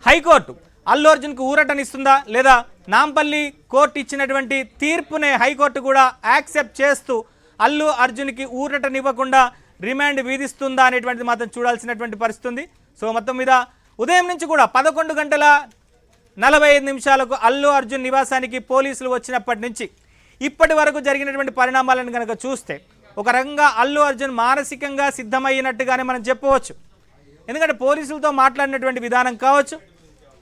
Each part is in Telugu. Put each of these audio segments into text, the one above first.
హైకోర్టు అల్లు అర్జున్కు ఊరటనిస్తుందా లేదా నాంపల్లి కోర్టు ఇచ్చినటువంటి తీర్పునే హైకోర్టు కూడా యాక్సెప్ట్ చేస్తూ అల్లు అర్జున్కి ఊరటనివ్వకుండా రిమాండ్ విధిస్తుందా అనేటువంటిది మాత్రం చూడాల్సినటువంటి పరిస్థితి ఉంది. సో మొత్తం మీద ఉదయం నుంచి కూడా 11:45 అల్లు అర్జున్ నివాసానికి పోలీసులు వచ్చినప్పటి నుంచి ఇప్పటి వరకు జరిగినటువంటి పరిణామాలను కనుక చూస్తే ఒక రకంగా అల్లు అర్జున్ మానసికంగా సిద్ధమైనట్టుగానే మనం చెప్పవచ్చు. ఎందుకంటే పోలీసులతో మాట్లాడినటువంటి విధానం కావచ్చు,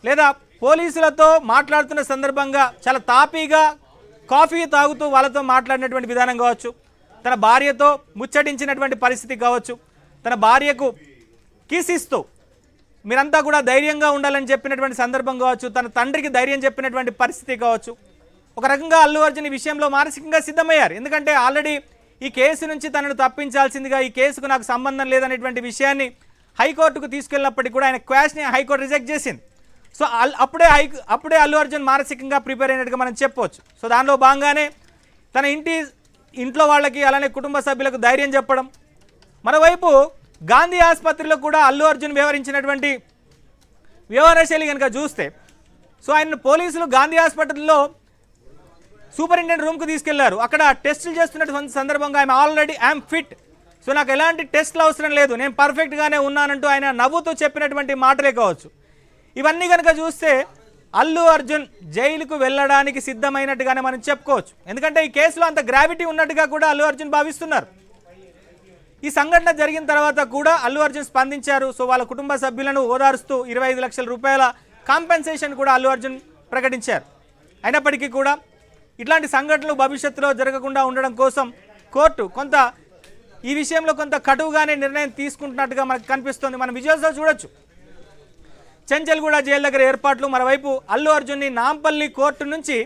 లేదా పోలీసులతో మాట్లాడుతున్న సందర్భంగా చాలా తాపీగా కాఫీ తాగుతూ వాళ్ళతో మాట్లాడినటువంటి విధానం కావచ్చు, తన భార్యతో ముచ్చటించినటువంటి పరిస్థితి కావచ్చు, తన భార్యకు కిసిస్తూ మీరంతా కూడా ధైర్యంగా ఉండాలని చెప్పినటువంటి సందర్భం కావచ్చు, తన తండ్రికి ధైర్యం చెప్పినటువంటి పరిస్థితి కావచ్చు. ఒక రకంగా అల్లు అర్జున్ ఈ విషయంలో మానసికంగా సిద్ధమయ్యారు. ఎందుకంటే ఆల్రెడీ ఈ కేసు నుంచి తనను తప్పించాల్సిందిగా, ఈ కేసుకు నాకు సంబంధం లేదనేటువంటి విషయాన్ని హైకోర్టుకు తీసుకెళ్ళినప్పటికీ కూడా ఆయన క్వాష్ని హైకోర్టు రిజెక్ట్ చేసింది. సో అప్పుడే అల్లు అర్జున్ మానసికంగా ప్రిపేర్ అయినట్టుగా మనం చెప్పవచ్చు. సో దానిలో భాగంగానే తన ఇంట్లో వాళ్ళకి అలానే కుటుంబ సభ్యులకు ధైర్యం చెప్పడం, మరోవైపు గాంధీ ఆసుపత్రిలో కూడా అల్లు అర్జున్ వ్యవహరించినటువంటి వ్యవహారశైలి కనుక చూస్తే, సో ఆయన పోలీసులు గాంధీ హాస్పిటల్లో సూపరింటెండెంట్ రూమ్కు తీసుకెళ్లారు. అక్కడ టెస్టులు చేస్తున్నటువంటి సందర్భంగా ఐఎమ్ ఫిట్, సో నాకు ఎలాంటి టెస్టులు అవసరం లేదు, నేను పర్ఫెక్ట్గానే ఉన్నానంటూ ఆయన నవ్వుతూ చెప్పినటువంటి మాటలే కావచ్చు. ఇవన్నీ కనుక చూస్తే అల్లు అర్జున్ జైలుకు వెళ్ళడానికి సిద్ధమైనట్టుగానే మనం చెప్పుకోవచ్చు. ఎందుకంటే ఈ కేసులో అంత గ్రావిటీ ఉన్నట్టుగా కూడా అల్లు అర్జున్ భావిస్తున్నారు. ఈ సంఘటన జరిగిన తర్వాత కూడా అల్లు అర్జున్ స్పందించారు. సో వాళ్ళ కుటుంబ సభ్యులను ఓదారుస్తూ 25 లక్షల రూపాయల కాంపెన్సేషన్ కూడా అల్లు అర్జున్ ప్రకటించారు. అయినప్పటికీ కూడా ఇట్లాంటి సంఘటనలు భవిష్యత్తులో జరగకుండా ఉండడం కోసం కోర్టు ఈ విషయంలో కొంత కటువుగానే నిర్ణయం తీసుకుంటున్నట్టుగా మనకు కనిపిస్తుంది. మనం విజువల్స్లో చూడొచ్చు. చెంచల్గూడ జైలు దగ్గర ఏర్పాట్లు, మరోవైపు అల్లు అర్జున్ని నాంపల్లి కోర్టు నుంచి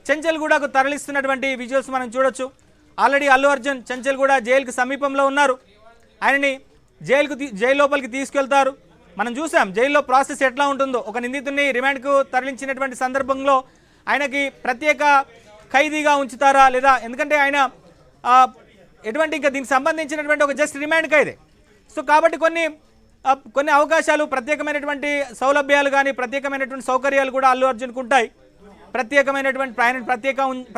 చెంచల్గూడకు తరలిస్తున్నటువంటి విజువల్స్ మనం చూడొచ్చు. ఆల్రెడీ అల్లు అర్జున్ చెంచల్గూడ జైలుకి సమీపంలో ఉన్నారు. ఆయనని జైలు లోపలికి తీసుకెళ్తారు. మనం చూసాం జైల్లో ప్రాసెస్ ఎట్లా ఉంటుందో. ఒక నిందితుడిని రిమాండ్కు తరలించినటువంటి సందర్భంలో ఆయనకి ప్రత్యేక ఖైదీగా ఉంచుతారా లేదా, ఎందుకంటే ఆయన ఎటువంటి ఇంకా దీనికి సంబంధించినటువంటి ఒక జస్ట్ రిమాండ్ ఖైదే. సో కాబట్టి కొన్ని అవకాశాలు, ప్రత్యేకమైనటువంటి సౌలభ్యాలు కానీ ప్రత్యేకమైనటువంటి సౌకర్యాలు కూడా అల్లు అర్జున్కు ఉంటాయి. ప్రత్యేకమైనటువంటి